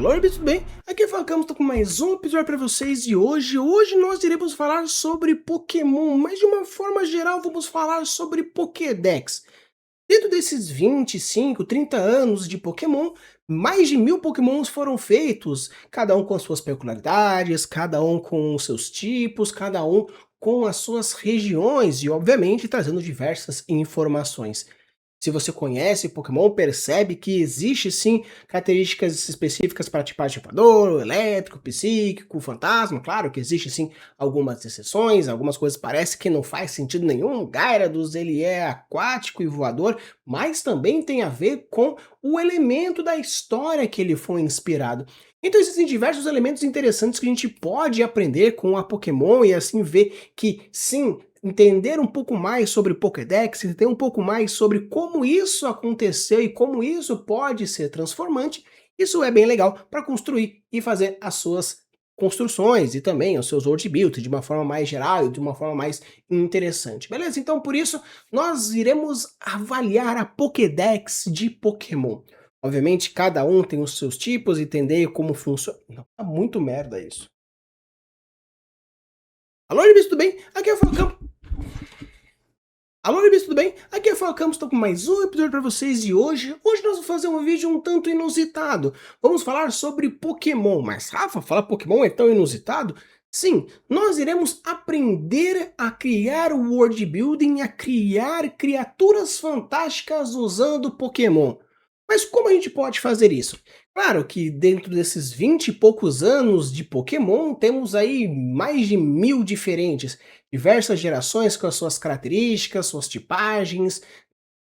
Alô, tudo bem? Aqui é o Falcão, estou com mais um episódio para vocês e hoje nós iremos falar sobre Pokémon, mas de uma forma geral vamos falar sobre Pokédex. Dentro desses 25, 30 anos de Pokémon, mais de 1000 Pokémons foram feitos, cada um com as suas peculiaridades, cada um com os seus tipos, cada um com as suas regiões e obviamente trazendo diversas informações. Se você conhece Pokémon, percebe que existe sim características específicas para tipagem de voador, elétrico, psíquico, fantasma. Claro que existe sim algumas exceções, algumas coisas parece que não faz sentido nenhum. Gyarados ele é aquático e voador, mas também tem a ver com o elemento da história que ele foi inspirado. Então existem diversos elementos interessantes que a gente pode aprender com a Pokémon e assim ver que sim, entender um pouco mais sobre Pokédex, entender um pouco mais sobre como isso aconteceu e como isso pode ser transformante, isso é bem legal para construir e fazer as suas construções e também os seus world builds de uma forma mais geral e de uma forma mais interessante, beleza? Então por isso nós iremos avaliar a Pokédex de Pokémon. Obviamente cada um tem os seus tipos, entender como funciona. Não, tá muito merda isso. Alô, Libis, tudo bem? Aqui é o Falcão. Alô, Libis, tudo bem? Aqui é o Falcão, estou com mais um episódio para vocês e hoje nós vamos fazer um vídeo um tanto inusitado. Vamos falar sobre Pokémon, mas Rafa, falar Pokémon é tão inusitado? Sim, nós iremos aprender a criar o world building, a criar criaturas fantásticas usando Pokémon. Mas como a gente pode fazer isso? Claro que dentro desses 20 e poucos anos de Pokémon, temos aí mais de 1000 diferentes, diversas gerações com as suas características, suas tipagens,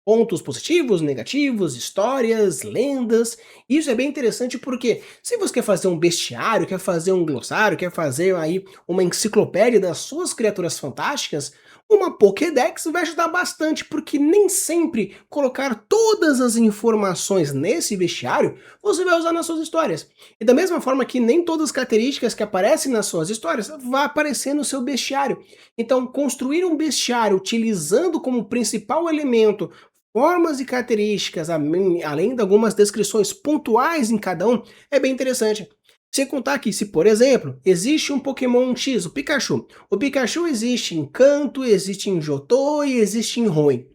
pontos positivos, negativos, histórias, lendas. Isso é bem interessante porque se você quer fazer um bestiário, quer fazer um glossário, quer fazer aí uma enciclopédia das suas criaturas fantásticas, uma Pokédex vai ajudar bastante, porque nem sempre colocar todas as informações nesse bestiário você vai usar nas suas histórias. E da mesma forma que nem todas as características que aparecem nas suas histórias vai aparecer no seu bestiário. Então, construir um bestiário utilizando como principal elemento formas e características, além de algumas descrições pontuais em cada um, é bem interessante. Sem contar que, se por exemplo, existe um Pokémon X, o Pikachu existe em Kanto, existe em Johto e existe em Hoenn.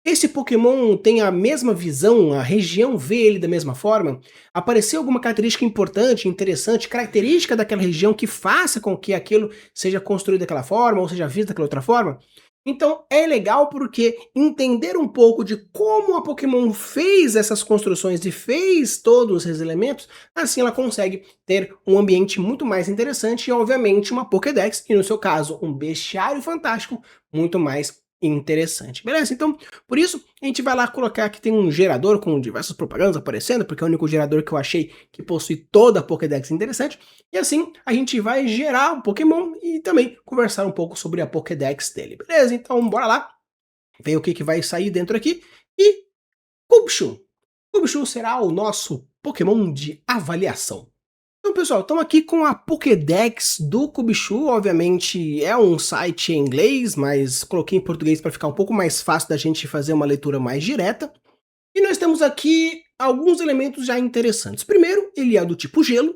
Esse Pokémon tem a mesma visão, a região vê ele da mesma forma? Apareceu alguma característica importante, interessante, característica daquela região que faça com que aquilo seja construído daquela forma ou seja visto daquela outra forma? Então é legal porque entender um pouco de como a Pokémon fez essas construções e fez todos esses elementos, assim ela consegue ter um ambiente muito mais interessante e obviamente uma Pokédex, e no seu caso um bestiário fantástico, muito mais interessante. Beleza? Então, por isso, a gente vai lá colocar que tem um gerador com diversas propagandas aparecendo, porque é o único gerador que eu achei que possui toda a Pokédex interessante. E assim, a gente vai gerar um Pokémon e também conversar um pouco sobre a Pokédex dele. Beleza? Então, bora lá ver o que vai sair dentro aqui. E Cubchoo. Cubchoo será o nosso Pokémon de avaliação. Então, pessoal, estamos aqui com a Pokédex do Cubchoo. Obviamente é um site em inglês, mas coloquei em português para ficar um pouco mais fácil da gente fazer uma leitura mais direta. E nós temos aqui alguns elementos já interessantes. Primeiro, ele é do tipo gelo,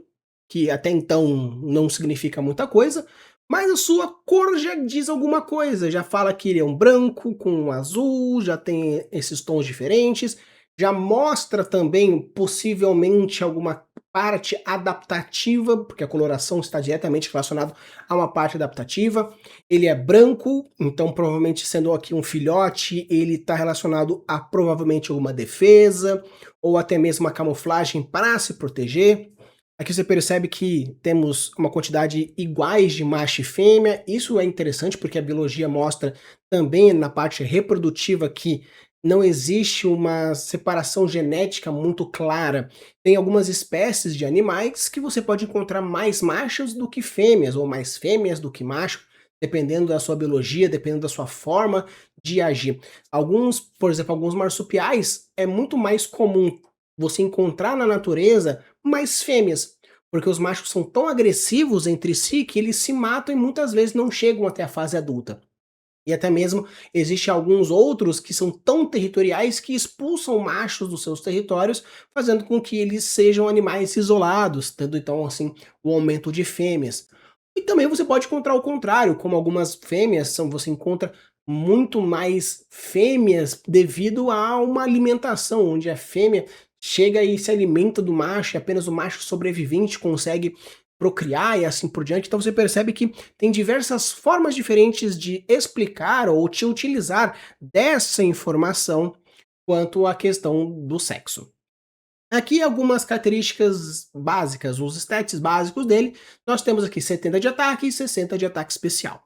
que até então não significa muita coisa, mas a sua cor já diz alguma coisa. Já fala que ele é um branco com um azul, já tem esses tons diferentes, já mostra também possivelmente alguma parte adaptativa, porque a coloração está diretamente relacionada a uma parte adaptativa. Ele é branco, então provavelmente sendo aqui um filhote, ele está relacionado a provavelmente alguma defesa, ou até mesmo uma camuflagem para se proteger. Aqui você percebe que temos uma quantidade iguais de macho e fêmea. Isso é interessante porque a biologia mostra também na parte reprodutiva que não existe uma separação genética muito clara. Tem algumas espécies de animais que você pode encontrar mais machos do que fêmeas, ou mais fêmeas do que macho, dependendo da sua biologia, dependendo da sua forma de agir. Alguns, por exemplo, alguns marsupiais, é muito mais comum você encontrar na natureza mais fêmeas, porque os machos são tão agressivos entre si que eles se matam e muitas vezes não chegam até a fase adulta. E até mesmo existe alguns outros que são tão territoriais que expulsam machos dos seus territórios, fazendo com que eles sejam animais isolados, tendo então assim o aumento de fêmeas. E também você pode encontrar o contrário, como algumas fêmeas são, você encontra muito mais fêmeas devido a uma alimentação, onde a fêmea chega e se alimenta do macho, e apenas o macho sobrevivente consegue procriar e assim por diante. Então você percebe que tem diversas formas diferentes de explicar ou de utilizar dessa informação quanto à questão do sexo. Aqui algumas características básicas, os stats básicos dele. Nós temos aqui 70 de ataque e 60 de ataque especial.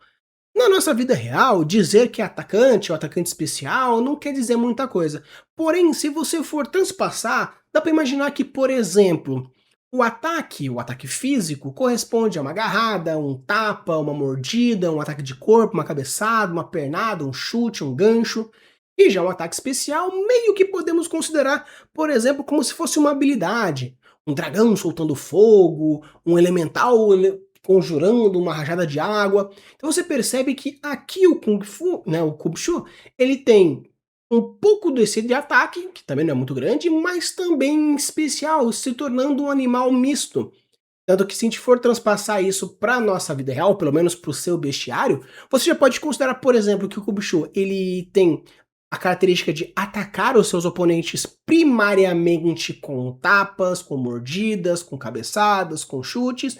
Na nossa vida real, dizer que é atacante ou atacante especial não quer dizer muita coisa. Porém, se você for transpassar, dá para imaginar que, por exemplo, o ataque físico, corresponde a uma agarrada, um tapa, uma mordida, um ataque de corpo, uma cabeçada, uma pernada, um chute, um gancho. E já um ataque especial, meio que podemos considerar, por exemplo, como se fosse uma habilidade. Um dragão soltando fogo, um elemental conjurando uma rajada de água. Então você percebe que aqui o Kung Fu, né, o Kubshu, ele tem um pouco desse de ataque, que também não é muito grande, mas também especial, se tornando um animal misto. Tanto que se a gente for transpassar isso para nossa vida real, pelo menos para o seu bestiário, você já pode considerar, por exemplo, que o Kubshu ele tem a característica de atacar os seus oponentes primariamente com tapas, com mordidas, com cabeçadas, com chutes,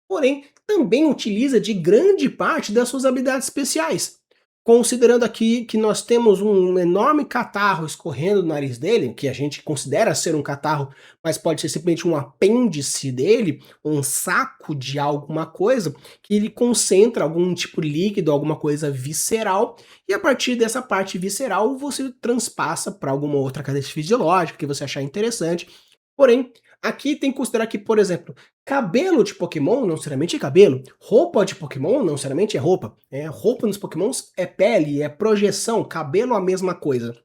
porém também utiliza de grande parte das suas habilidades especiais. Considerando aqui que nós temos um enorme catarro escorrendo do nariz dele, que a gente considera ser um catarro, mas pode ser simplesmente um apêndice dele, um saco de alguma coisa, que ele concentra algum tipo de líquido, alguma coisa visceral, e a partir dessa parte visceral você transpassa para alguma outra cadeia fisiológica que você achar interessante. Porém, aqui tem que considerar que, por exemplo, cabelo de Pokémon não necessariamente é cabelo, roupa de Pokémon não necessariamente é roupa. Roupa nos Pokémons é pele, é projeção, cabelo a mesma coisa.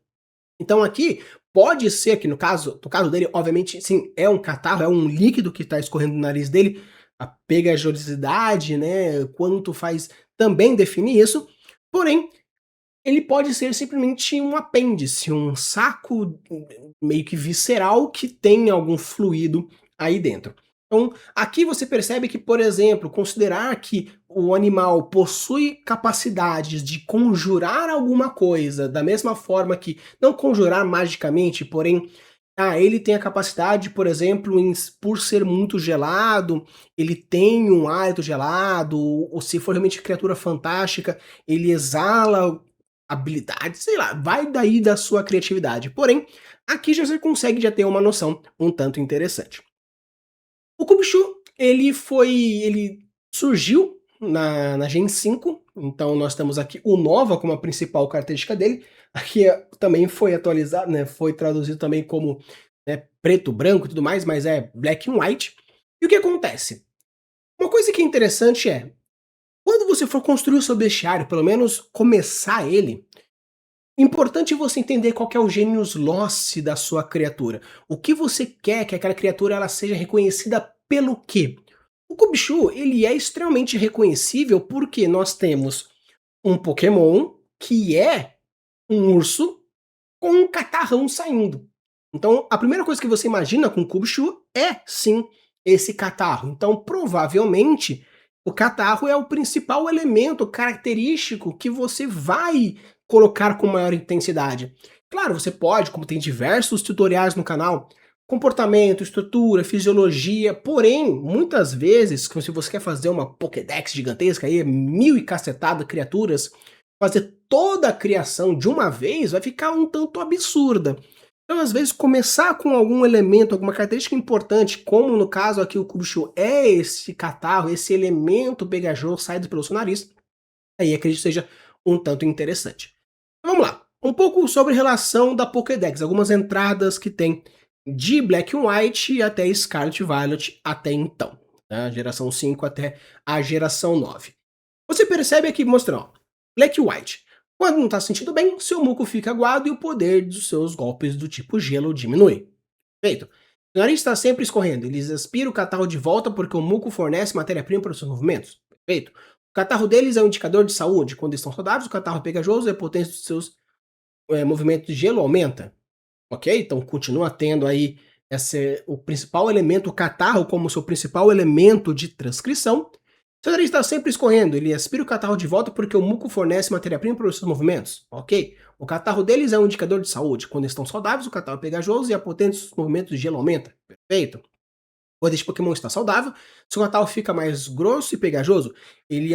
Então aqui pode ser que no caso dele, obviamente, sim, é um catarro, é um líquido que está escorrendo no nariz dele, a pegajosidade, né, quanto faz também definir isso. Porém, ele pode ser simplesmente um apêndice, um saco meio que visceral que tem algum fluido aí dentro. Então, aqui você percebe que, por exemplo, considerar que o animal possui capacidades de conjurar alguma coisa, da mesma forma que, não conjurar magicamente, porém, ele tem a capacidade, por exemplo, por ser muito gelado, ele tem um hálito gelado, ou se for realmente criatura fantástica, ele exala habilidade, sei lá, vai daí da sua criatividade. Porém, aqui já você consegue já ter uma noção um tanto interessante. O Kubishu, ele surgiu na Gen 5, então nós temos aqui o Nova como a principal característica dele. Aqui também foi atualizado, né, foi traduzido também como, né, preto, branco e tudo mais, mas é black and white. E o que acontece? Uma coisa que é interessante é, quando você for construir o seu bestiário, pelo menos começar ele, importante você entender qual que é o genius loci da sua criatura. O que você quer que aquela criatura ela seja reconhecida pelo quê? O Kubishu, ele é extremamente reconhecível porque nós temos um Pokémon que é um urso com um catarrão saindo. Então, a primeira coisa que você imagina com o Kubishu é, sim, esse catarro. Então, provavelmente, o catarro é o principal elemento característico que você vai colocar com maior intensidade. Claro, você pode, como tem diversos tutoriais no canal, comportamento, estrutura, fisiologia, porém, muitas vezes, se você quer fazer uma Pokédex gigantesca aí, mil e cacetada criaturas, fazer toda a criação de uma vez vai ficar um tanto absurda. Então, às vezes, começar com algum elemento, alguma característica importante, como no caso aqui o Kubishu é esse catarro, esse elemento pegajoso saído pelo seu nariz, aí acredito que seja um tanto interessante. Então, vamos lá, um pouco sobre relação da Pokédex, algumas entradas que tem de Black and White até Scarlet Violet até então, tá? Geração 5 até a geração 9. Você percebe aqui mostrando, ó, Black e White. Quando não está se sentindo bem, seu muco fica aguado e o poder dos seus golpes do tipo gelo diminui. Feito. O nariz está sempre escorrendo, eles aspiram o catarro de volta porque o muco fornece matéria-prima para os seus movimentos. Perfeito. O catarro deles é um indicador de saúde. Quando estão saudáveis, o catarro é pegajoso e a potência dos seus movimentos de gelo aumenta. Ok? Então continua tendo aí o principal elemento, o catarro, como seu principal elemento de transcrição. Seu nariz está sempre escorrendo, ele aspira o catarro de volta porque o muco fornece matéria-prima para os seus movimentos. Ok? O catarro deles é um indicador de saúde. Quando estão saudáveis, o catarro é pegajoso e a potência dos movimentos de gelo aumenta. Perfeito? Quando este Pokémon está saudável, seu catarro fica mais grosso e pegajoso. Ele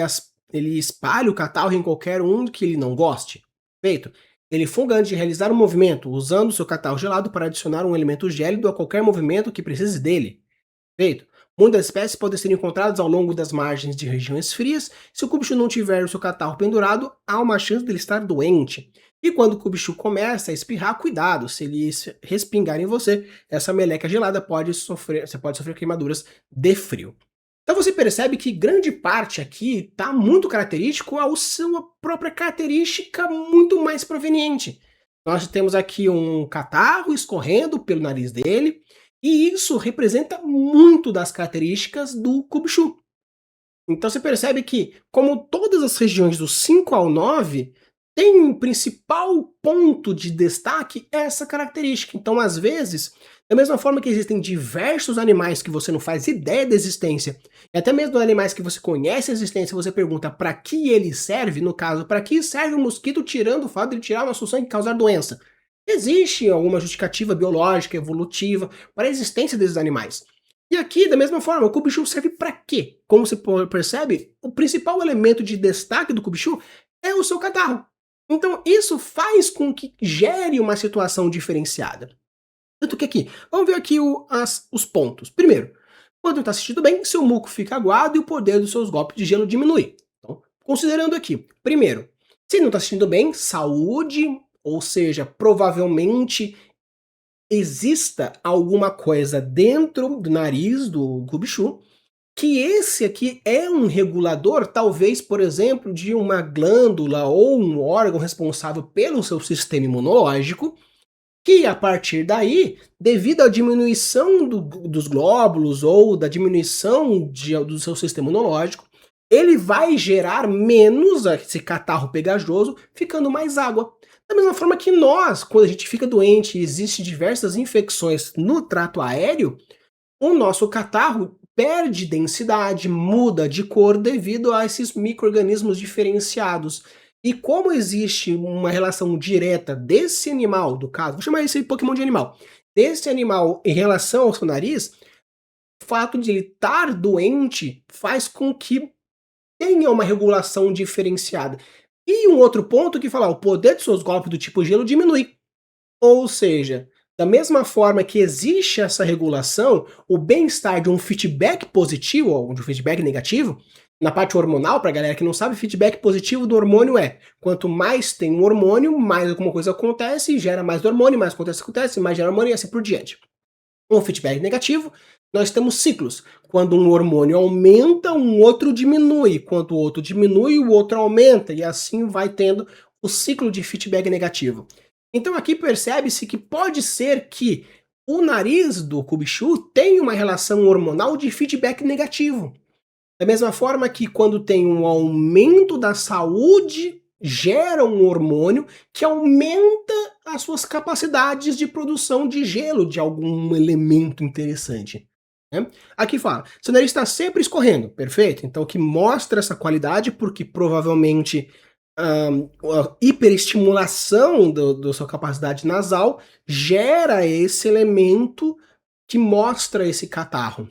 espalha o catarro em qualquer um que ele não goste. Feito. Ele funga antes de realizar um movimento, usando seu catarro gelado para adicionar um elemento gélido a qualquer movimento que precise dele. Feito. Muitas espécies podem ser encontradas ao longo das margens de regiões frias. Se o Cubichu não tiver o seu catarro pendurado, há uma chance dele estar doente. E quando o Cubichu começa a espirrar, cuidado, se ele respingar em você, essa meleca gelada você pode sofrer queimaduras de frio. Então você percebe que grande parte aqui está muito característico à sua própria característica muito mais proveniente. Nós temos aqui um catarro escorrendo pelo nariz dele, e isso representa muito das características do Cubichu. Então você percebe que, como todas as regiões do 5 ao 9, tem um principal ponto de destaque essa característica. Então, às vezes, da mesma forma que existem diversos animais que você não faz ideia da existência, e até mesmo animais que você conhece a existência, você pergunta para que ele serve, no caso, para que serve um mosquito tirando o fato de ele tirar uma solução e causar doença? Existe alguma justificativa biológica, evolutiva, para a existência desses animais. E aqui, da mesma forma, o Cubichu serve para quê? Como você percebe, o principal elemento de destaque do Cubichu é o seu catarro. Então, isso faz com que gere uma situação diferenciada. Tanto que aqui, vamos ver aqui os pontos. Primeiro, quando está assistindo bem, seu muco fica aguado e o poder dos seus golpes de gelo diminui. Então, considerando aqui, primeiro, se não está assistindo bem, saúde, ou seja, provavelmente exista alguma coisa dentro do nariz do Cubichu, que esse aqui é um regulador, talvez, por exemplo, de uma glândula ou um órgão responsável pelo seu sistema imunológico, que a partir daí, devido à diminuição dos glóbulos ou da diminuição do seu sistema imunológico, ele vai gerar menos esse catarro pegajoso, ficando mais água. Da mesma forma que nós, quando a gente fica doente e existem diversas infecções no trato aéreo, o nosso catarro perde densidade, muda de cor devido a esses micro-organismos diferenciados. E como existe uma relação direta desse animal, do caso, vou chamar esse Pokémon de animal, desse animal em relação ao seu nariz, o fato de ele estar doente faz com que tenha uma regulação diferenciada. E um outro ponto que fala, o poder dos seus golpes do tipo gelo diminui. Ou seja, da mesma forma que existe essa regulação, o bem-estar de um feedback positivo ou de um feedback negativo, na parte hormonal, para a galera que não sabe, feedback positivo do hormônio é, quanto mais tem um hormônio, mais alguma coisa acontece, gera mais do hormônio, mais acontece, mais gera hormônio e assim por diante. Um feedback negativo, nós temos ciclos. Quando um hormônio aumenta, um outro diminui. Quando o outro diminui, o outro aumenta. E assim vai tendo o ciclo de feedback negativo. Então aqui percebe-se que pode ser que o nariz do Cubichu tenha uma relação hormonal de feedback negativo. Da mesma forma que quando tem um aumento da saúde, gera um hormônio que aumenta as suas capacidades de produção de gelo, de algum elemento interessante. Né? Aqui fala, seu nariz está sempre escorrendo, perfeito? Então que mostra essa qualidade porque provavelmente a hiperestimulação da sua capacidade nasal gera esse elemento que mostra esse catarro.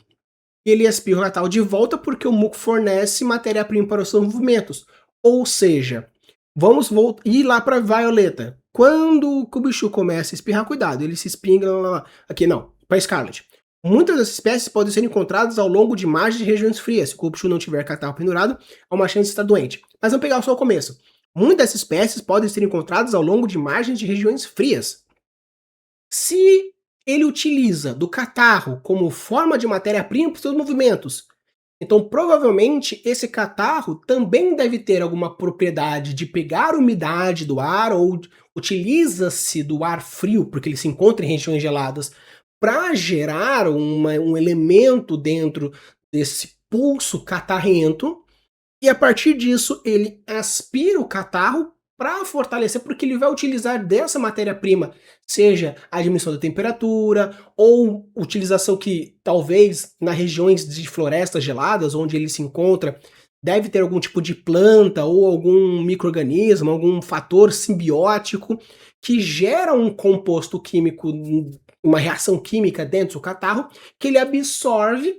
Ele espirra o catarro de volta porque o muco fornece matéria-prima para os seus movimentos. Ou seja, vamos ir lá para Violeta. Quando o Cubichu começa a espirrar, cuidado, ele se espinga aqui não, para Scarlet. Muitas das espécies podem ser encontradas ao longo de margens de regiões frias. Se o Cubichu não tiver catarro pendurado, há uma chance de estar doente. Mas vamos pegar só o começo. Muitas dessas espécies podem ser encontradas ao longo de margens de regiões frias. Se ele utiliza do catarro como forma de matéria-prima para os seus movimentos, então provavelmente esse catarro também deve ter alguma propriedade de pegar umidade do ar ou utiliza-se do ar frio, porque ele se encontra em regiões geladas, para gerar um elemento dentro desse pulso catarrento e a partir disso ele aspira o catarro para fortalecer, porque ele vai utilizar dessa matéria-prima, seja a diminuição da temperatura, ou utilização que talvez nas regiões de florestas geladas, onde ele se encontra, deve ter algum tipo de planta ou algum micro-organismo, algum fator simbiótico que gera um composto químico, uma reação química dentro do catarro, que ele absorve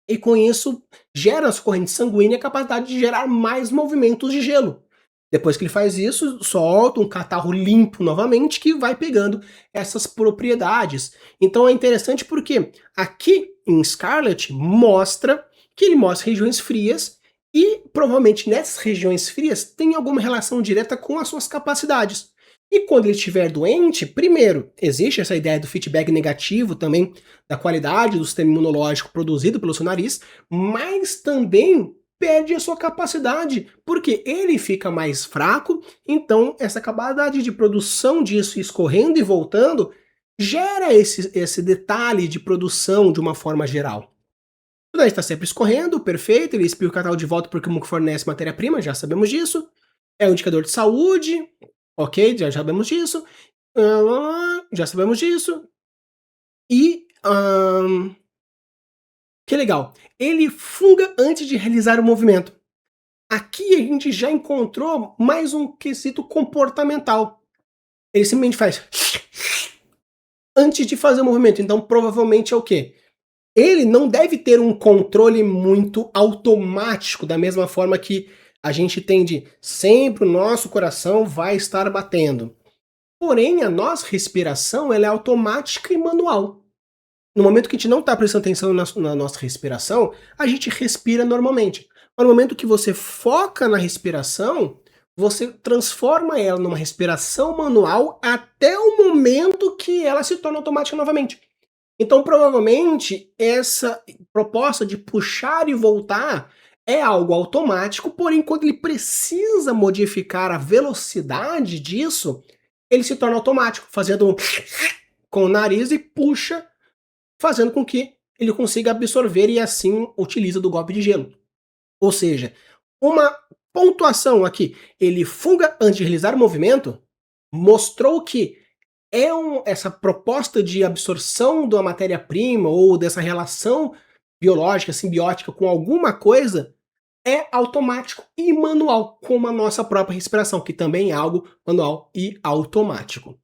e com isso gera na sua corrente sanguínea a capacidade de gerar mais movimentos de gelo. Depois que ele faz isso, solta um catarro limpo novamente que vai pegando essas propriedades. Então é interessante porque aqui em Scarlet mostra que ele mostra regiões frias e provavelmente nessas regiões frias tem alguma relação direta com as suas capacidades. E quando ele estiver doente, primeiro, existe essa ideia do feedback negativo também, da qualidade do sistema imunológico produzido pelo seu nariz, mas também perde a sua capacidade, porque ele fica mais fraco, então essa capacidade de produção disso escorrendo e voltando gera esse detalhe de produção de uma forma geral. O nariz está sempre escorrendo, perfeito, ele espirra o catarro de volta porque o muco fornece matéria-prima, já sabemos disso. É um indicador de saúde, ok, já sabemos disso. Já sabemos disso. E que legal, ele funga antes de realizar o movimento. Aqui a gente já encontrou mais um quesito comportamental. Ele simplesmente faz antes de fazer o movimento, então provavelmente é o quê? Ele não deve ter um controle muito automático, da mesma forma que a gente tem de sempre o nosso coração vai estar batendo. Porém, a nossa respiração ela é automática e manual. No momento que a gente não está prestando atenção na nossa respiração, a gente respira normalmente. Mas no momento que você foca na respiração, você transforma ela numa respiração manual até o momento que ela se torna automática novamente. Então, provavelmente, essa proposta de puxar e voltar é algo automático, porém, quando ele precisa modificar a velocidade disso, ele se torna automático, fazendo com o nariz e puxa, fazendo com que ele consiga absorver e assim utiliza do golpe de gelo. Ou seja, uma pontuação aqui, ele funga antes de realizar o movimento, mostrou que essa proposta de absorção da matéria-prima ou dessa relação biológica, simbiótica com alguma coisa é automático e manual, como a nossa própria respiração, que também é algo manual e automático.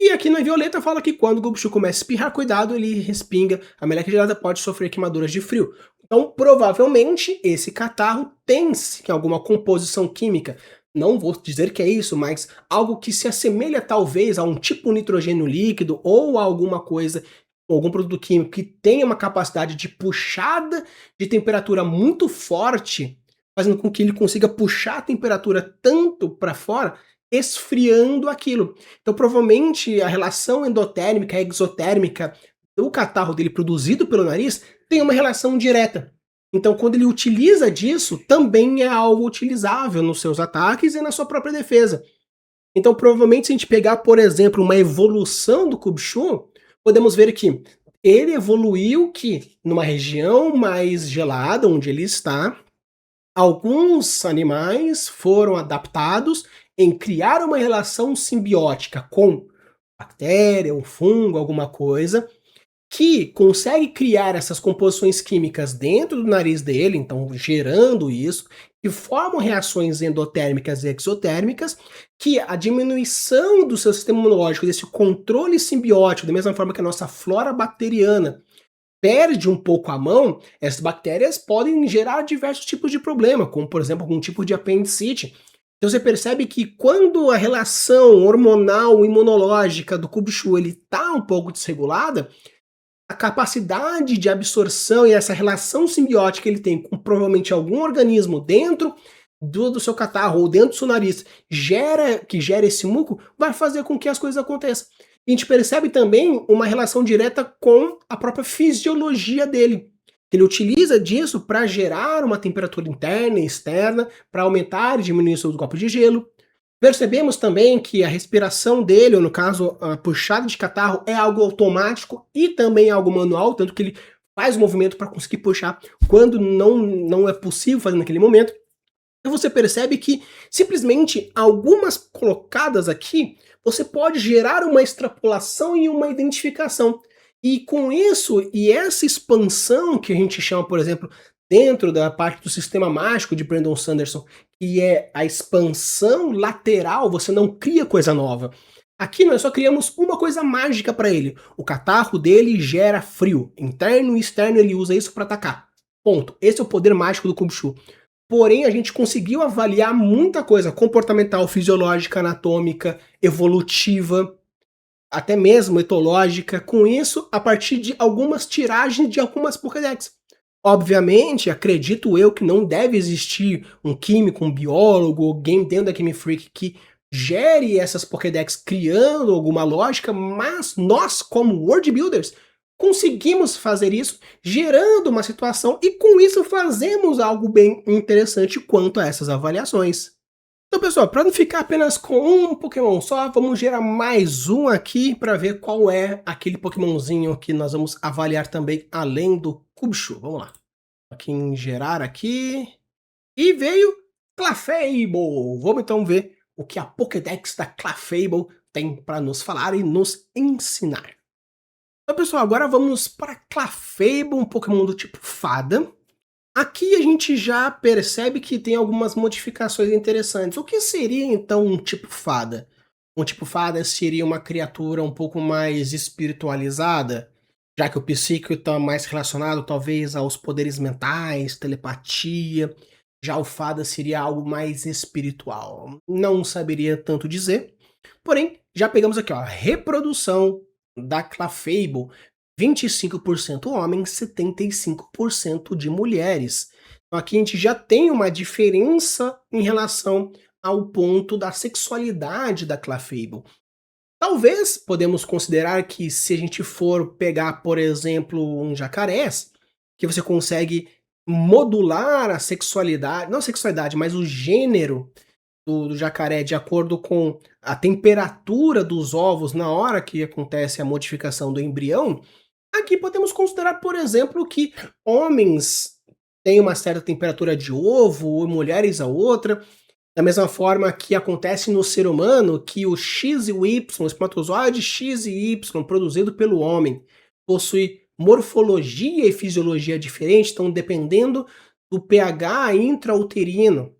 E aqui na Violeta fala que quando o Gubshu começa a espirrar, cuidado, ele respinga, a meleca gelada pode sofrer queimaduras de frio. Então, provavelmente, esse catarro tem alguma composição química. Não vou dizer que é isso, mas algo que se assemelha talvez a um tipo nitrogênio líquido ou a alguma coisa, algum produto químico que tenha uma capacidade de puxada de temperatura muito forte, fazendo com que ele consiga puxar a temperatura tanto para fora, esfriando aquilo. Então, provavelmente, a relação endotérmica e exotérmica do catarro dele produzido pelo nariz tem uma relação direta. Então, quando ele utiliza disso, também é algo utilizável nos seus ataques e na sua própria defesa. Então, provavelmente, se a gente pegar, por exemplo, uma evolução do Kubshu, podemos ver que ele evoluiu que, numa região mais gelada, onde ele está, alguns animais foram adaptados em criar uma relação simbiótica com bactéria, um fungo, alguma coisa, que consegue criar essas composições químicas dentro do nariz dele, então gerando isso, que formam reações endotérmicas e exotérmicas, que a diminuição do seu sistema imunológico, desse controle simbiótico, da mesma forma que a nossa flora bacteriana perde um pouco a mão, essas bactérias podem gerar diversos tipos de problema, como por exemplo algum tipo de apendicite. Então você percebe que quando a relação hormonal imunológica do Kubshu está um pouco desregulada, a capacidade de absorção e essa relação simbiótica que ele tem com provavelmente algum organismo dentro do seu catarro ou dentro do seu nariz que gera esse muco, vai fazer com que as coisas aconteçam. E a gente percebe também uma relação direta com a própria fisiologia dele. Ele utiliza disso para gerar uma temperatura interna e externa, para aumentar e diminuir o seu copo de gelo. Percebemos também que a respiração dele, ou no caso, a puxada de catarro, é algo automático e também algo manual, tanto que ele faz o movimento para conseguir puxar quando não é possível fazer naquele momento. Então você percebe que simplesmente algumas colocadas aqui, você pode gerar uma extrapolação e uma identificação. E com isso, e essa expansão que a gente chama, por exemplo, dentro da parte do sistema mágico de Brandon Sanderson, que é a expansão lateral, você não cria coisa nova. Aqui nós só criamos uma coisa mágica para ele. O catarro dele gera frio. Interno e externo ele usa isso para atacar. Ponto. Esse é o poder mágico do Kubshu. Porém, a gente conseguiu avaliar muita coisa comportamental, fisiológica, anatômica, evolutiva, até mesmo etológica, com isso a partir de algumas tiragens de algumas Pokédex. Obviamente, acredito eu que não deve existir um químico, um biólogo, alguém dentro da Game Freak que gere essas Pokédex criando alguma lógica, mas nós, como World Builders, conseguimos fazer isso gerando uma situação e com isso fazemos algo bem interessante quanto a essas avaliações. Então, pessoal, para não ficar apenas com um Pokémon só, vamos gerar mais um aqui para ver qual é aquele Pokémonzinho que nós vamos avaliar também, além do Kubshu. Vamos lá. Aqui em gerar aqui. E veio Clefable. Vamos então ver o que a Pokédex da Clefable tem para nos falar e nos ensinar. Então, pessoal, agora vamos para Clefable, um Pokémon do tipo Fada. Aqui a gente já percebe que tem algumas modificações interessantes. O que seria então um tipo fada? Um tipo fada seria uma criatura um pouco mais espiritualizada, já que o psíquico está mais relacionado talvez aos poderes mentais, telepatia. Já o fada seria algo mais espiritual. Não saberia tanto dizer. Porém, já pegamos aqui, ó, reprodução da Clefable. 25% homens, 75% de mulheres. Então aqui a gente já tem uma diferença em relação ao ponto da sexualidade da Clefable. Talvez podemos considerar que se a gente for pegar, por exemplo, um jacarés, que você consegue modular a sexualidade, não a sexualidade, mas o gênero do jacaré de acordo com a temperatura dos ovos na hora que acontece a modificação do embrião. Aqui podemos considerar, por exemplo, que homens têm uma certa temperatura de ovo, e mulheres a outra, da mesma forma que acontece no ser humano, que o X e o Y, o espermatozoide X e Y produzido pelo homem, possui morfologia e fisiologia diferentes, então dependendo do pH intrauterino,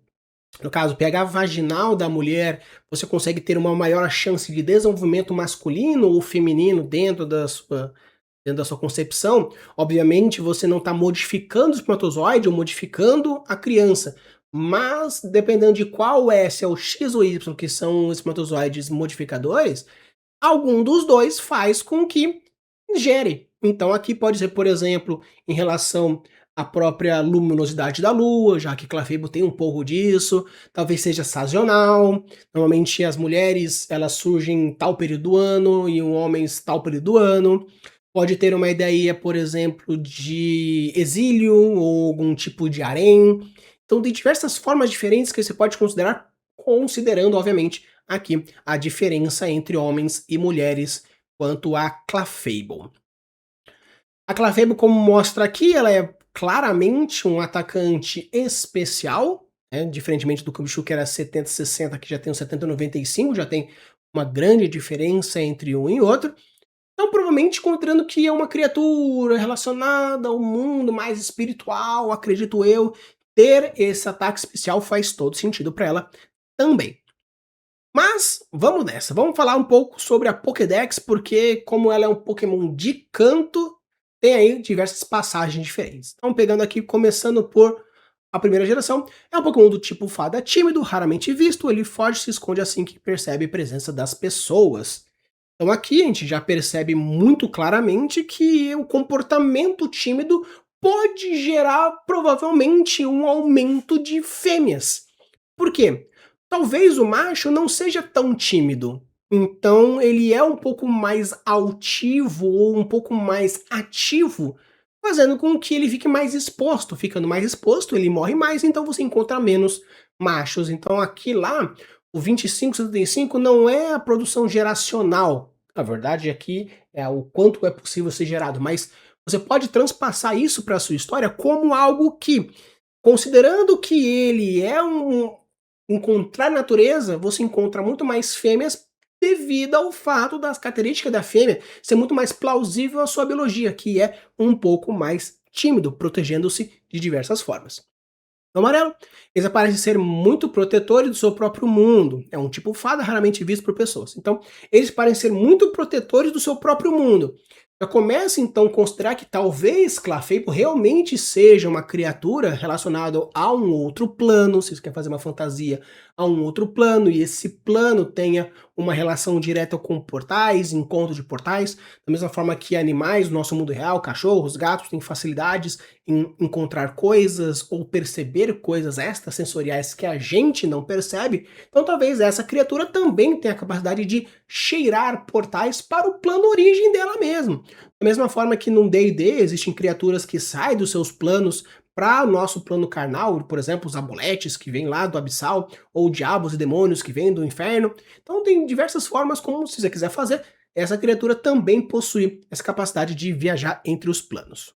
no caso, o pH vaginal da mulher, você consegue ter uma maior chance de desenvolvimento masculino ou feminino dentro da sua concepção. Obviamente, você não está modificando o espermatozoide ou modificando a criança, mas dependendo de qual é, se é o X ou Y, que são os espermatozoides modificadores, algum dos dois faz com que gere. Então aqui pode ser, por exemplo, em relação à própria luminosidade da lua, já que Clefable tem um pouco disso, talvez seja sazonal. Normalmente as mulheres, elas surgem em tal período do ano e os homens tal período do ano. Pode ter uma ideia, por exemplo, de exílio ou algum tipo de harém. Então tem diversas formas diferentes que você pode considerar, considerando, obviamente, aqui a diferença entre homens e mulheres quanto a Clefable. A Clefable, como mostra aqui, ela é claramente um atacante especial, né? Diferentemente do Kubshu, que era 70-60, que já tem o 70-95, já tem uma grande diferença entre um e outro. Então, provavelmente, encontrando que é uma criatura relacionada ao mundo mais espiritual, acredito eu, ter esse ataque especial faz todo sentido para ela também. Mas, vamos nessa, vamos falar um pouco sobre a Pokédex, porque como ela é um Pokémon de canto, tem aí diversas passagens diferentes. Então, pegando aqui, começando por a primeira geração, é um Pokémon do tipo fada tímido, raramente visto, ele foge e se esconde assim que percebe a presença das pessoas. Então aqui a gente já percebe muito claramente que o comportamento tímido pode gerar provavelmente um aumento de fêmeas. Por quê? Talvez o macho não seja tão tímido, então ele é um pouco mais altivo ou um pouco mais ativo, fazendo com que ele fique mais exposto. Ficando mais exposto, ele morre mais, então você encontra menos machos. Então aqui lá, o 25-75 não é a produção geracional. A verdade aqui é o quanto é possível ser gerado, mas você pode transpassar isso para a sua história como algo que Considerando que ele é encontrar natureza, você encontra muito mais fêmeas devido ao fato das características da fêmea ser muito mais plausível à sua biologia, que é um pouco mais tímido, protegendo-se de diversas formas. No amarelo, eles parecem ser muito protetores do seu próprio mundo. É um tipo fada raramente visto por pessoas. Então, eles parecem ser muito protetores do seu próprio mundo. Já começa então a considerar que talvez Clefairy realmente seja uma criatura relacionada a um outro plano, se você quer fazer uma fantasia a um outro plano, e esse plano tenha uma relação direta com portais, encontro de portais, da mesma forma que animais no nosso mundo real, cachorros, gatos, têm facilidades em encontrar coisas ou perceber coisas extrasensoriais que a gente não percebe, então talvez essa criatura também tenha a capacidade de cheirar portais para o plano origem dela mesmo. Da mesma forma que num D&D existem criaturas que saem dos seus planos para o nosso plano carnal, por exemplo, os amuletes que vêm lá do abissal, ou diabos e demônios que vêm do inferno. Então tem diversas formas como, se você quiser fazer, essa criatura também possui essa capacidade de viajar entre os planos.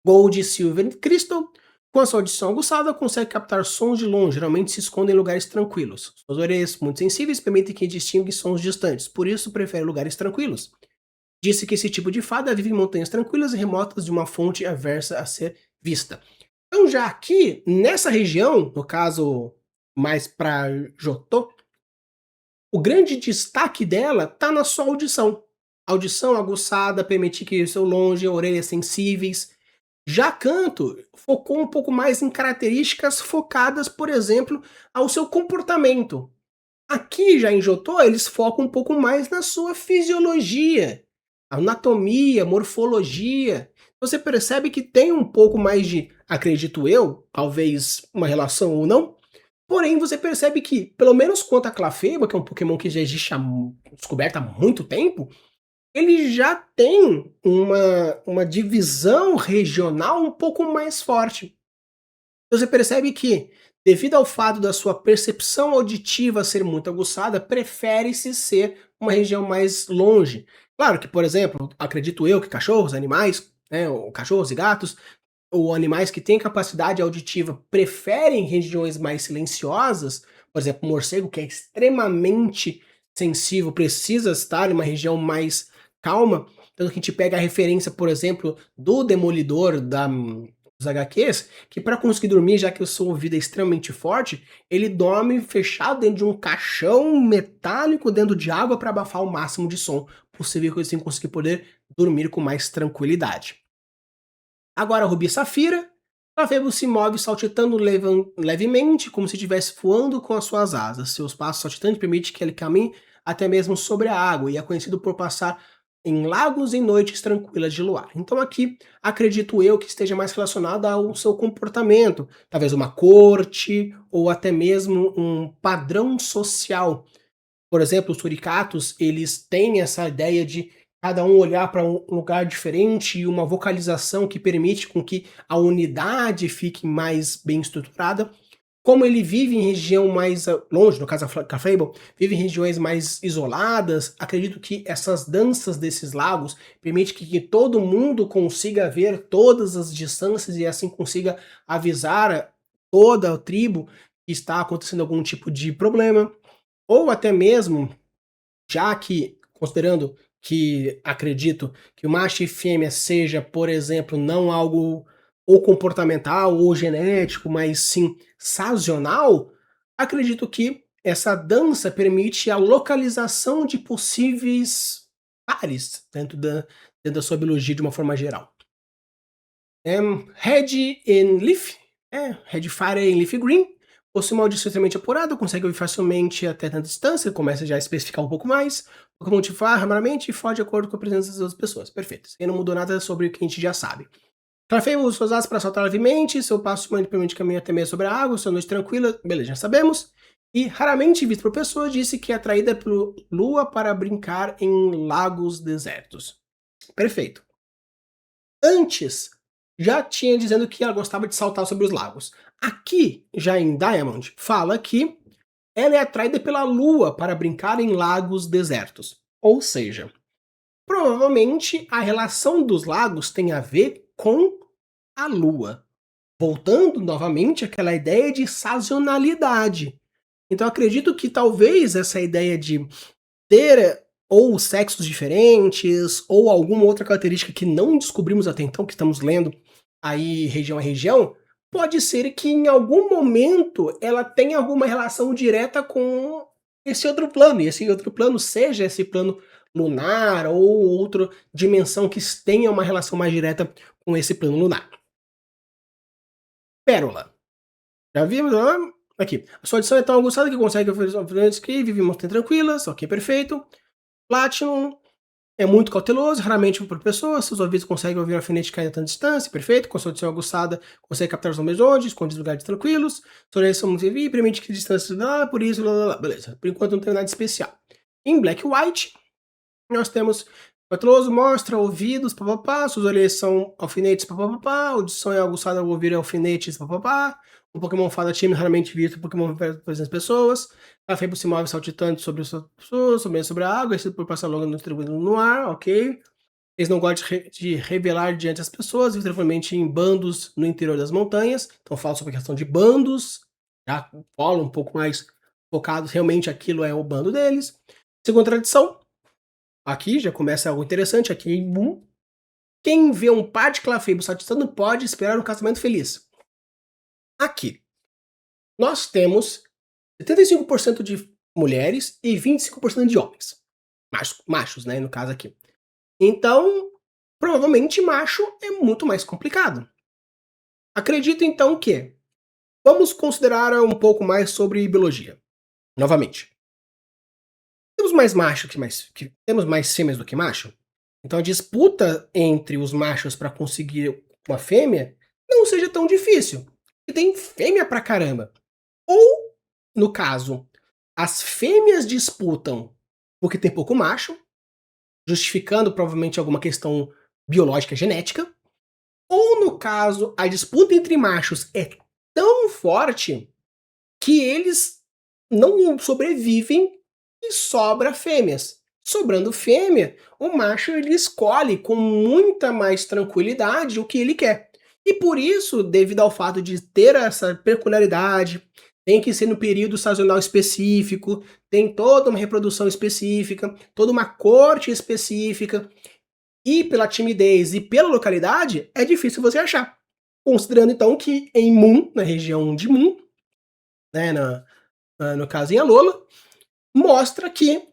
Gold, Silver e Crystal, com a sua audição aguçada, consegue captar sons de longe, geralmente se esconde em lugares tranquilos. Suas orelhas, muito sensíveis, permitem que distingue sons distantes, por isso prefere lugares tranquilos. Disse que esse tipo de fada vive em montanhas tranquilas e remotas de uma fonte aversa a ser vista. Então já aqui, nessa região, no caso mais para Jotô, o grande destaque dela está na sua audição. Audição aguçada, permitir que o seu longe, orelhas sensíveis, já Canto focou um pouco mais em características focadas, por exemplo, ao seu comportamento. Aqui já em Jotô, eles focam um pouco mais na sua fisiologia, anatomia, morfologia. Você percebe que tem um pouco mais de, acredito eu, talvez uma relação ou não, porém você percebe que, pelo menos quanto a Clefairy, que é um Pokémon que já existe descoberto há muito tempo, ele já tem uma divisão regional um pouco mais forte. Você percebe que, devido ao fato da sua percepção auditiva ser muito aguçada, prefere-se ser uma região mais longe. Claro que, por exemplo, acredito eu que cachorros, animais, né, ou cachorros e gatos, ou animais que têm capacidade auditiva preferem regiões mais silenciosas, por exemplo, o morcego, que é extremamente sensível, precisa estar em uma região mais calma. Tanto que a gente pega a referência, por exemplo, do Demolidor dos HQs, que para conseguir dormir, já que o seu ouvido é extremamente forte, ele dorme fechado dentro de um caixão metálico dentro de água para abafar o máximo de som possível, assim conseguir poder dormir com mais tranquilidade. Agora, Rubi e Safira, Clefairy se move saltitando levemente, como se estivesse voando com as suas asas. Seus passos saltitantes permitem que ele caminhe até mesmo sobre a água e é conhecido por passar em lagos e noites tranquilas de luar. Então aqui, acredito eu que esteja mais relacionado ao seu comportamento, talvez uma corte ou até mesmo um padrão social. Por exemplo, os suricatos, eles têm essa ideia de cada um olhar para um lugar diferente e uma vocalização que permite com que a unidade fique mais bem estruturada. Como ele vive em região mais longe, no caso a Clefable, vive em regiões mais isoladas, acredito que essas danças desses lagos permite que todo mundo consiga ver todas as distâncias e assim consiga avisar toda a tribo que está acontecendo algum tipo de problema. Ou até mesmo, já que, considerando que acredito que o macho e fêmea seja, por exemplo, não algo ou comportamental ou genético, mas sim sazonal, acredito que essa dança permite a localização de possíveis pares dentro da sua biologia de uma forma geral. Red em Leaf, Red Fire em Leaf Green, possui uma audição extremamente apurada, consegue ouvir facilmente até tanta distância, começa já a especificar um pouco mais. Pokémon te fala raramente e foge de acordo com a presença das outras pessoas. Perfeito. Isso aí não mudou nada sobre o que a gente já sabe. Clefairy usa suas asas para saltar levemente, seu passo humano permite caminhar até mesmo sobre a água, sua noite tranquila, beleza, já sabemos. E raramente visto por pessoas, disse que é atraída por lua para brincar em lagos desertos. Perfeito. Antes, já tinha dizendo que ela gostava de saltar sobre os lagos. Aqui, já em Diamond, fala que ela é atraída pela lua para brincar em lagos desertos. Ou seja, provavelmente a relação dos lagos tem a ver com a lua. voltando novamente àquela ideia de sazonalidade. Então acredito que talvez essa ideia de ter ou sexos diferentes, ou alguma outra característica que não descobrimos até então, que estamos lendo aí região a região, pode ser que em algum momento ela tenha alguma relação direta com esse outro plano, e esse outro plano seja esse plano lunar ou outra dimensão que tenha uma relação mais direta com esse plano lunar. Pérola. Já vimos, aqui. A sua adição é tão aguçada que consegue oferecer oponentes que vivem muito tranquilas, ok, perfeito. Platinum é muito cauteloso, raramente por pessoas, seus ouvidos conseguem ouvir o alfinete cair a tanta distância, perfeito. Com sua audição aguçada, consegue captar os homens onde, esconde lugares tranquilos, sua audição muito e permite que distância, por isso, beleza. Por enquanto não tem nada especial. Em Black White, nós temos cauteloso, mostra ouvidos, papapá, suas orelhas são alfinetes, papapá, audição é aguçada ao ouvir alfinetes, papapá. O Pokémon fada time raramente visto, Pokémon presente pessoas. A Fable se move saltitante sobre as pessoas, sobre a água, esse por passar longa no ar, ok. Eles não gostam de revelar diante das pessoas, vivem tranquilamente em bandos no interior das montanhas. Então falo sobre a questão de bandos, já falo um pouco mais focados, realmente aquilo é o bando deles. Segunda tradição, aqui já começa algo interessante, aqui em Boom. Quem vê um par de Clefable saltitando pode esperar um casamento feliz. Aqui, nós temos 75% de mulheres e 25% de homens. Machos, né, no caso aqui. Então, provavelmente macho é muito mais complicado. Acredito então que vamos considerar um pouco mais sobre biologia. Novamente. Temos mais macho que temos mais fêmeas do que macho? Então a disputa entre os machos para conseguir uma fêmea não seja tão difícil. E tem fêmea pra caramba. Ou, no caso, as fêmeas disputam porque tem pouco macho, justificando provavelmente alguma questão biológica genética. Ou, no caso, a disputa entre machos é tão forte que eles não sobrevivem e sobra fêmeas. Sobrando fêmea, o macho ele escolhe com muita mais tranquilidade o que ele quer. E por isso, devido ao fato de ter essa peculiaridade, tem que ser no período sazonal específico, tem toda uma reprodução específica, toda uma corte específica, e pela timidez e pela localidade, é difícil você achar. Considerando então que em Moon, na região de Moon, né, no caso em Alola, mostra que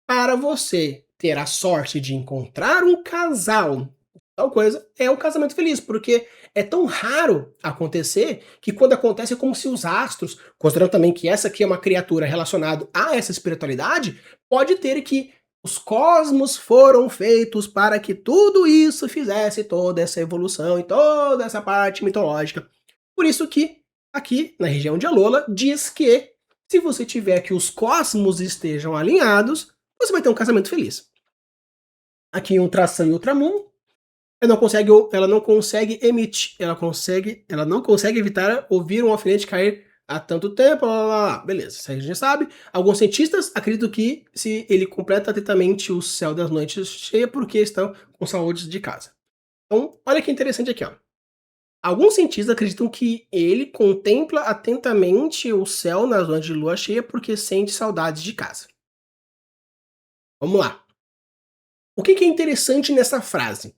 para você ter a sorte de encontrar um casal, tal coisa, é um casamento feliz, porque é tão raro acontecer que quando acontece é como se os astros, considerando também que essa aqui é uma criatura relacionada a essa espiritualidade, pode ter que os cosmos foram feitos para que tudo isso fizesse toda essa evolução e toda essa parte mitológica. Por isso que aqui na região de Alola diz que se você tiver que os cosmos estejam alinhados, você vai ter um casamento feliz. Aqui em Ultrasun e Ultramoon, ela não consegue emitir, ela não consegue evitar ouvir um alfinete cair há tanto tempo, beleza, isso aí a gente sabe. Alguns cientistas acreditam que se ele completa atentamente o céu das noites cheias porque estão com saúde de casa. Então, olha que interessante aqui, ó. Alguns cientistas acreditam que ele contempla atentamente o céu nas noites de lua cheia porque sente saudades de casa. Vamos lá. O que é interessante nessa frase?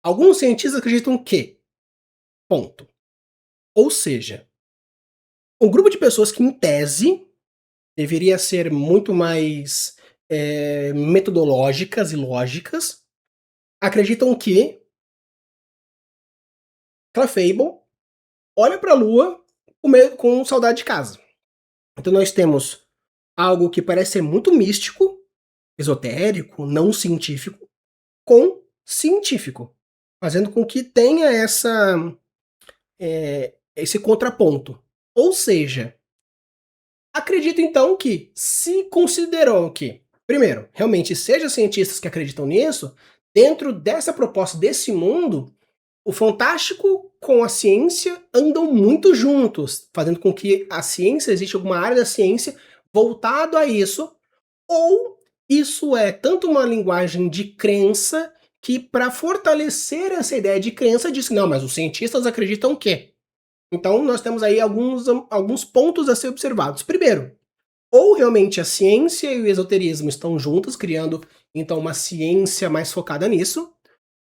Alguns cientistas acreditam que, ponto. Ou seja, um grupo de pessoas que, em tese, deveria ser muito mais metodológicas e lógicas, acreditam que Clefable olha para a Lua com saudade de casa. Então nós temos algo que parece ser muito místico, esotérico, não científico, com científico, fazendo com que tenha esse contraponto. Ou seja, acredito então que, se considerou que, primeiro, realmente seja cientistas que acreditam nisso, dentro dessa proposta desse mundo, o fantástico com a ciência andam muito juntos, fazendo com que a ciência, existe alguma área da ciência voltado a isso, ou isso é tanto uma linguagem de crença que, para fortalecer essa ideia de crença, disse: não, mas os cientistas acreditam que. Então, nós temos aí alguns pontos a ser observados. Primeiro, ou realmente a ciência e o esoterismo estão juntos, criando então uma ciência mais focada nisso,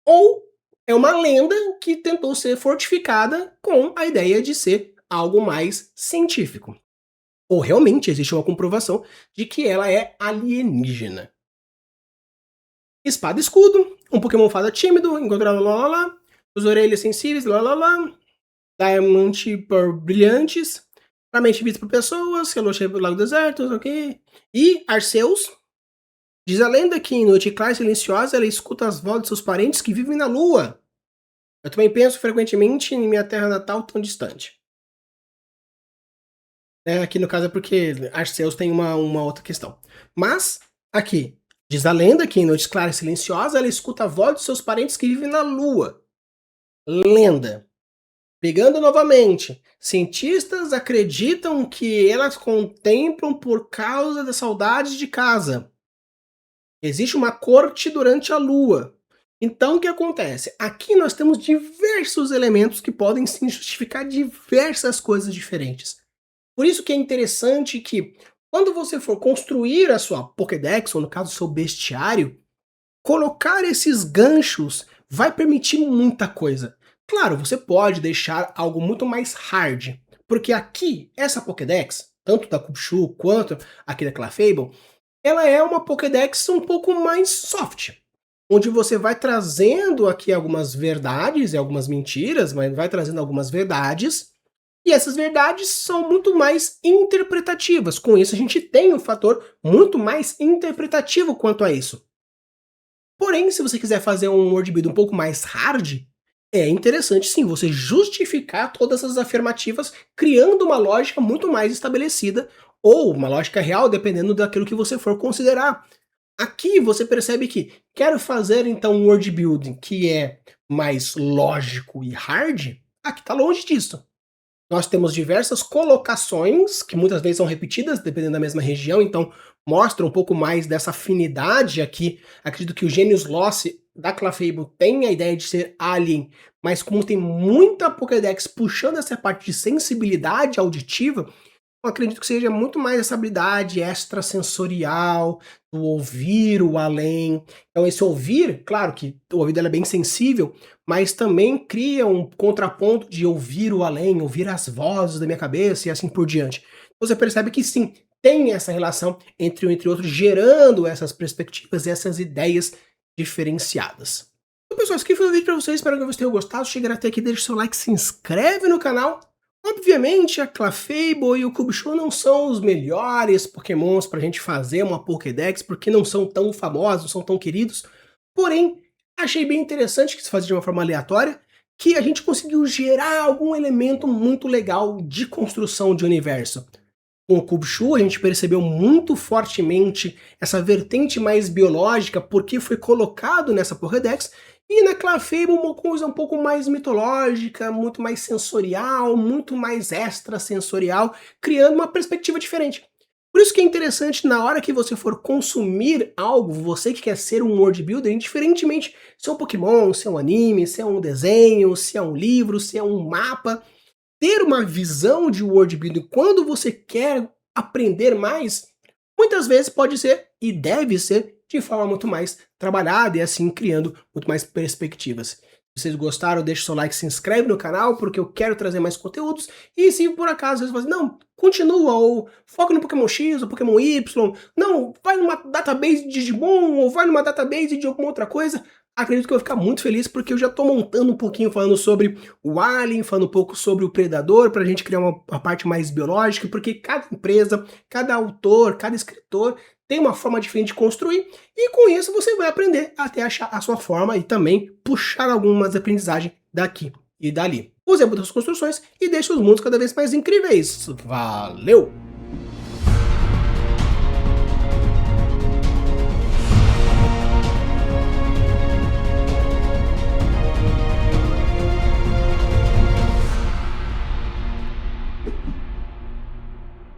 ou é uma lenda que tentou ser fortificada com a ideia de ser algo mais científico. Ou realmente existe uma comprovação de que ela é alienígena. Espada e escudo, um Pokémon fada tímido, encontrado lá lá lá, os orelhas sensíveis, lá lá lá, diamante por brilhantes, a mente vista por pessoas, relógio do lago deserto, ok? E Arceus, diz a lenda que em noite clara e silenciosa ela escuta as vozes de seus parentes que vivem na lua. Eu também penso frequentemente em minha terra natal tão distante. Aqui no caso é porque Arceus tem uma outra questão. Mas, aqui, diz a lenda que em noites claras e silenciosas ela escuta a voz de seus parentes que vivem na lua. Lenda. Pegando novamente, cientistas acreditam que elas contemplam por causa da saudade de casa. Existe uma corte durante a lua. Então o que acontece? Aqui nós temos diversos elementos que podem sim justificar diversas coisas diferentes. Por isso que é interessante que quando você for construir a sua Pokédex, ou no caso o seu bestiário, colocar esses ganchos vai permitir muita coisa. Claro, você pode deixar algo muito mais hard, porque aqui, essa Pokédex, tanto da Cubchoo quanto aqui da Clefable, ela é uma Pokédex um pouco mais soft, onde você vai trazendo aqui algumas verdades e algumas mentiras, mas vai trazendo algumas verdades, e essas verdades são muito mais interpretativas. Com isso a gente tem um fator muito mais interpretativo quanto a isso. Porém, se você quiser fazer um world build um pouco mais hard, é interessante sim você justificar todas essas afirmativas, criando uma lógica muito mais estabelecida, ou uma lógica real, dependendo daquilo que você for considerar. Aqui você percebe que quero fazer então um world building que é mais lógico e hard, aqui está longe disso. Nós temos diversas colocações, que muitas vezes são repetidas, dependendo da mesma região, então mostra um pouco mais dessa afinidade aqui. Acredito que o Genius Lost da Clefable tem a ideia de ser alien, mas como tem muita Pokédex puxando essa parte de sensibilidade auditiva, eu acredito que seja muito mais essa habilidade extrasensorial, do ouvir o além. Então esse ouvir, claro que o ouvido é bem sensível, mas também cria um contraponto de ouvir o além, ouvir as vozes da minha cabeça e assim por diante. Você percebe que sim, tem essa relação entre outros, gerando essas perspectivas e essas ideias diferenciadas. Então pessoal, esse aqui foi o vídeo para vocês, espero que vocês tenham gostado. Chegar até aqui, deixa o seu like, se inscreve no canal. Obviamente, a Clefable e o Cubchoo não são os melhores pokémons pra gente fazer uma Pokédex, porque não são tão famosos, não são tão queridos. Porém, achei bem interessante que se fazia de uma forma aleatória, que a gente conseguiu gerar algum elemento muito legal de construção de universo. Com o Cubchoo, a gente percebeu muito fortemente essa vertente mais biológica, porque foi colocado nessa Pokédex, e na Clefable uma coisa um pouco mais mitológica, muito mais sensorial, muito mais extrasensorial, criando uma perspectiva diferente. Por isso que é interessante, na hora que você for consumir algo, você que quer ser um world builder, indiferentemente se é um Pokémon, se é um anime, se é um desenho, se é um livro, se é um mapa, ter uma visão de world building quando você quer aprender mais, muitas vezes pode ser e deve ser de forma muito mais trabalhada e assim criando muito mais perspectivas. Se vocês gostaram, deixa o seu like, se inscreve no canal, porque eu quero trazer mais conteúdos. E se por acaso vocês falam, não, continua, ou foca no Pokémon X ou Pokémon Y, não, vai numa database de Digimon, ou vai numa database de alguma outra coisa, acredito que eu vou ficar muito feliz, porque eu já estou montando um pouquinho falando sobre o Alien, falando um pouco sobre o Predador, para a gente criar uma parte mais biológica, porque cada empresa, cada autor, cada escritor tem uma forma diferente de construir, e com isso você vai aprender até achar a sua forma e também puxar algumas aprendizagens daqui e dali. Use muitas construções e deixe os mundos cada vez mais incríveis. Valeu!